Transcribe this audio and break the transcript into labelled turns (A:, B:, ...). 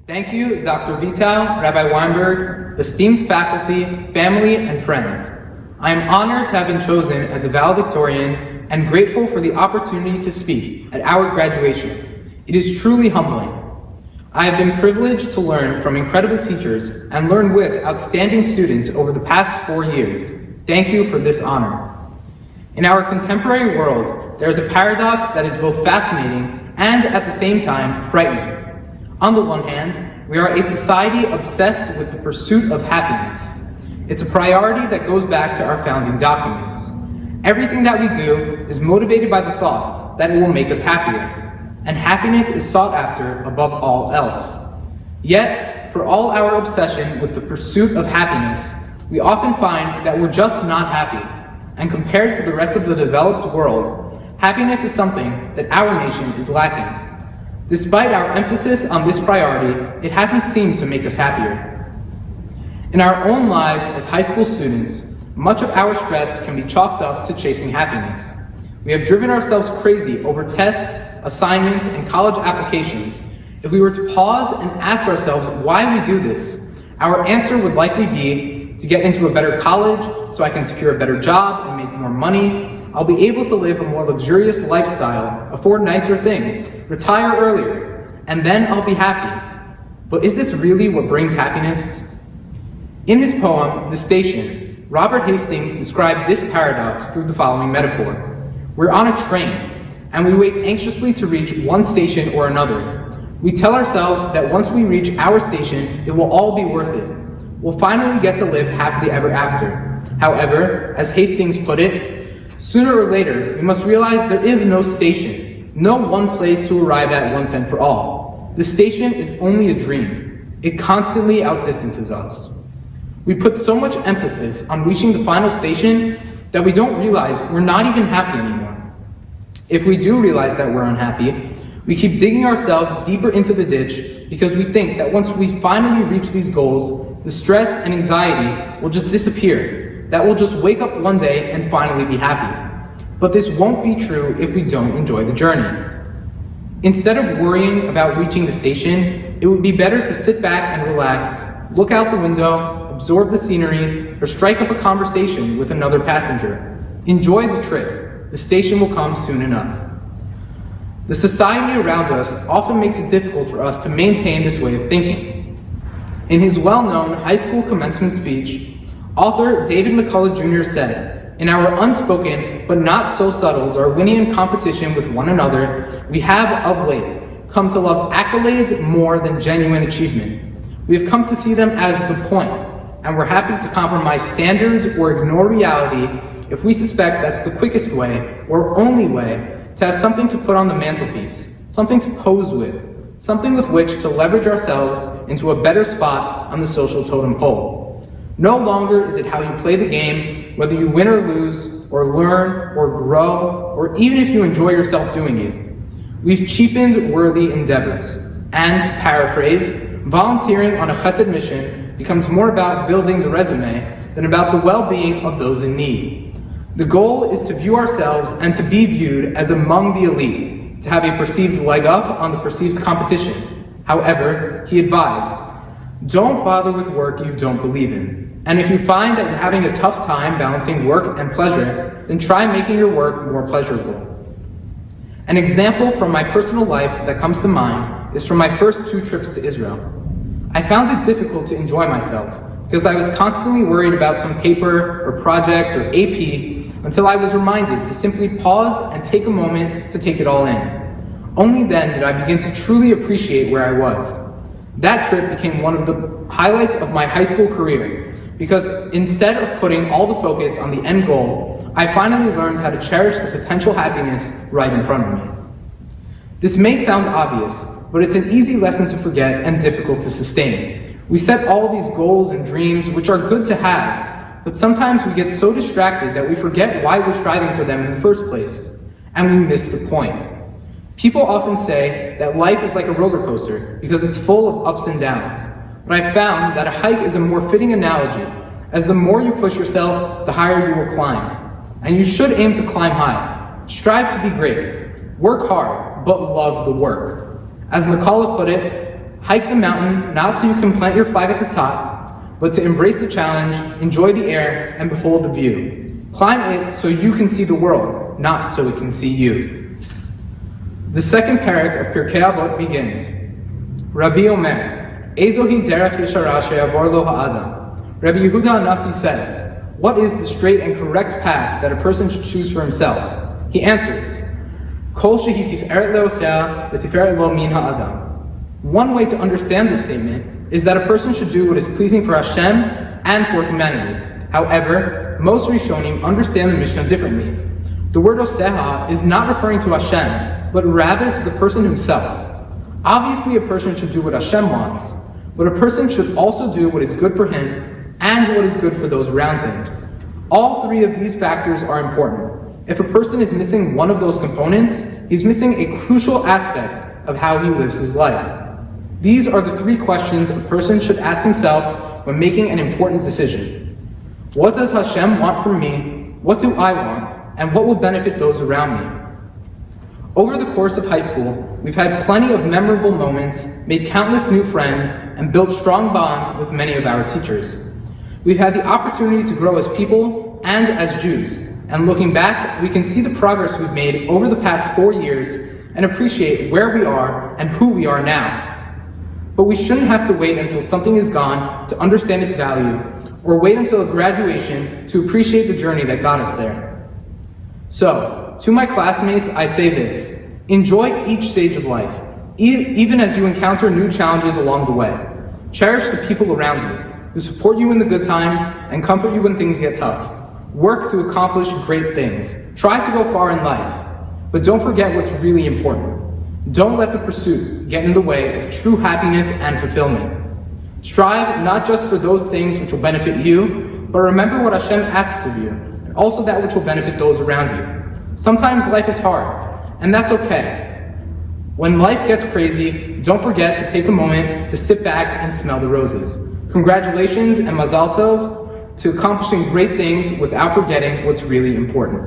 A: Thank you, Dr. Vital, Rabbi Weinberg, esteemed faculty, family, and friends. I am honored to have been chosen as a valedictorian and grateful for the opportunity to speak at our graduation. It is truly humbling. I have been privileged to learn from incredible teachers and learn with outstanding students over the past 4 years. Thank you for this honor. In our contemporary world, there is a paradox that is both fascinating and at the same time frightening. On the one hand, we are a society obsessed with the pursuit of happiness. It's a priority that goes back to our founding documents. Everything that we do is motivated by the thought that it will make us happier. And happiness is sought after above all else. Yet, for all our obsession with the pursuit of happiness, we often find that we're just not happy. And compared to the rest of the developed world, happiness is something that our nation is lacking. Despite our emphasis on this priority, it hasn't seemed to make us happier. In our own lives as high school students, much of our stress can be chalked up to chasing happiness. We have driven ourselves crazy over tests, assignments, and college applications. If we were to pause and ask ourselves why we do this, our answer would likely be to get into a better college so I can secure a better job and make more money. I'll be able to live a more luxurious lifestyle, afford nicer things, retire earlier, and then I'll be happy. But is this really what brings happiness? In his poem, The Station, Robert Hastings described this paradox through the following metaphor. We're on a train, and we wait anxiously to reach one station or another. We tell ourselves that once we reach our station, it will all be worth it. We'll finally get to live happily ever after. However, as Hastings put it, sooner or later, we must realize there is no station, no one place to arrive at once and for all. The station is only a dream. It constantly outdistances us. We put so much emphasis on reaching the final station that we don't realize we're not even happy anymore. If we do realize that we're unhappy, we keep digging ourselves deeper into the ditch because we think that once we finally reach these goals, the stress and anxiety will just disappear, that we'll just wake up one day and finally be happy. But this won't be true if we don't enjoy the journey. Instead of worrying about reaching the station, it would be better to sit back and relax, look out the window, absorb the scenery, or strike up a conversation with another passenger. Enjoy the trip. The station will come soon enough. The society around us often makes it difficult for us to maintain this way of thinking. In his well-known high school commencement speech, author David McCullough Jr. said, "In our unspoken but not so subtle Darwinian competition with one another, we have of late come to love accolades more than genuine achievement. We have come to see them as the point, and we're happy to compromise standards or ignore reality if we suspect that's the quickest way or only way to have something to put on the mantelpiece, something to pose with, something with which to leverage ourselves into a better spot on the social totem pole. No longer is it how you play the game, whether you win or lose, or learn, or grow, or even if you enjoy yourself doing it. We've cheapened worthy endeavors, and to paraphrase, volunteering on a chesed mission becomes more about building the resume than about the well-being of those in need. The goal is to view ourselves and to be viewed as among the elite, to have a perceived leg up on the perceived competition. However, he advised, don't bother with work you don't believe in. And if you find that you're having a tough time balancing work and pleasure, then try making your work more pleasurable. An example from my personal life that comes to mind is from my first 2 trips to Israel. I found it difficult to enjoy myself because I was constantly worried about some paper or project or AP until I was reminded to simply pause and take a moment to take it all in. Only then did I begin to truly appreciate where I was. That trip became one of the highlights of my high school career because instead of putting all the focus on the end goal, I finally learned how to cherish the potential happiness right in front of me. This may sound obvious, but it's an easy lesson to forget and difficult to sustain. We set all these goals and dreams, which are good to have, but sometimes we get so distracted that we forget why we're striving for them in the first place, and we miss the point. People often say that life is like a roller coaster because it's full of ups and downs, but I've found that a hike is a more fitting analogy, as the more you push yourself, the higher you will climb. And you should aim to climb high. Strive to be great. Work hard, but love the work. As McCullough put it, Hike the mountain not so you can plant your flag at the top, but to embrace the challenge, enjoy the air, and behold the view. Climb it so you can see the world, not so it can see you. The second parak of Pirkei Avot begins, Rabbi Omer, Ezohi derech yeshara she'yavor lo ha'adam. Rabbi Yehuda Nasi says, what is the straight and correct path that a person should choose for himself? He answers, Kol shehi tiferet le'osea v'tiferet lo min ha'adam. One way to understand this statement is that a person should do what is pleasing for Hashem and for humanity. However, most Rishonim understand the Mishnah differently. The word oseha is not referring to Hashem, but rather to the person himself. Obviously, a person should do what Hashem wants, but a person should also do what is good for him and what is good for those around him. All three of these factors are important. If a person is missing one of those components, he's missing a crucial aspect of how he lives his life. These are the three questions a person should ask himself when making an important decision. What does Hashem want from me? What do I want? And what will benefit those around me? Over the course of high school, we've had plenty of memorable moments, made countless new friends, and built strong bonds with many of our teachers. We've had the opportunity to grow as people and as Jews, and looking back, we can see the progress we've made over the past 4 years and appreciate where we are and who we are now. But we shouldn't have to wait until something is gone to understand its value, or wait until graduation to appreciate the journey that got us there. So, to my classmates, I say this: enjoy each stage of life, even as you encounter new challenges along the way. Cherish the people around you, who support you in the good times and comfort you when things get tough. Work to accomplish great things. Try to go far in life, but don't forget what's really important. Don't let the pursuit get in the way of true happiness and fulfillment. Strive not just for those things which will benefit you, but remember what Hashem asks of you, and also that which will benefit those around you. Sometimes life is hard, and that's okay. When life gets crazy, don't forget to take a moment to sit back and smell the roses. Congratulations and mazal tov to accomplishing great things without forgetting what's really important.